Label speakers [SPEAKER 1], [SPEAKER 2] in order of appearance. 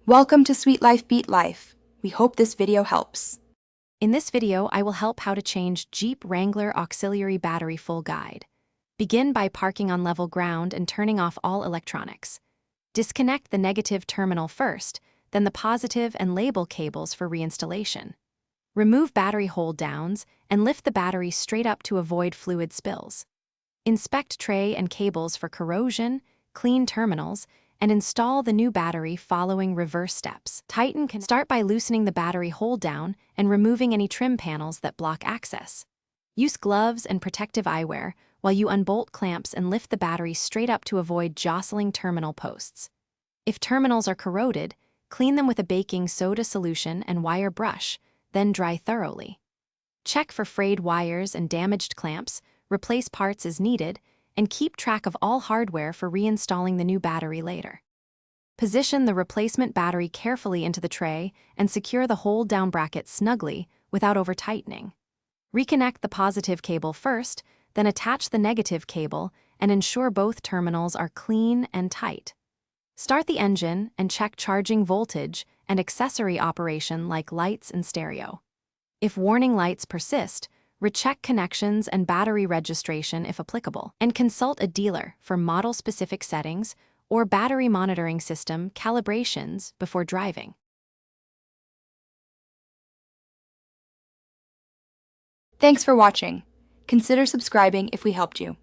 [SPEAKER 1] Welcome to Sweet Life Beat Life. We hope this video helps.
[SPEAKER 2] In this video, I will help how to change Jeep Wrangler auxiliary battery full guide. Begin by parking on level ground and turning off all electronics. Disconnect the negative terminal first, then the positive and label cables for reinstallation. Remove battery hold downs and lift the battery straight up to avoid fluid spills. Inspect tray and cables for corrosion, clean terminals, and install the new battery following reverse steps. Start by loosening the battery hold down and removing any trim panels that block access. Use gloves and protective eyewear while you unbolt clamps and lift the battery straight up to avoid jostling terminal posts. If terminals are corroded, clean them with a baking soda solution and wire brush, then dry thoroughly. Check for frayed wires and damaged clamps, replace parts as needed, and keep track of all hardware for reinstalling the new battery later. Position the replacement battery carefully into the tray and secure the hold-down bracket snugly without over-tightening. Reconnect the positive cable first, then attach the negative cable and ensure both terminals are clean and tight. Start the engine and check charging voltage and accessory operation like lights and stereo. If warning lights persist, recheck connections and battery registration if applicable, and consult a dealer for model-specific settings or battery monitoring system calibrations before driving.
[SPEAKER 1] Thanks for watching. Consider subscribing if we helped you.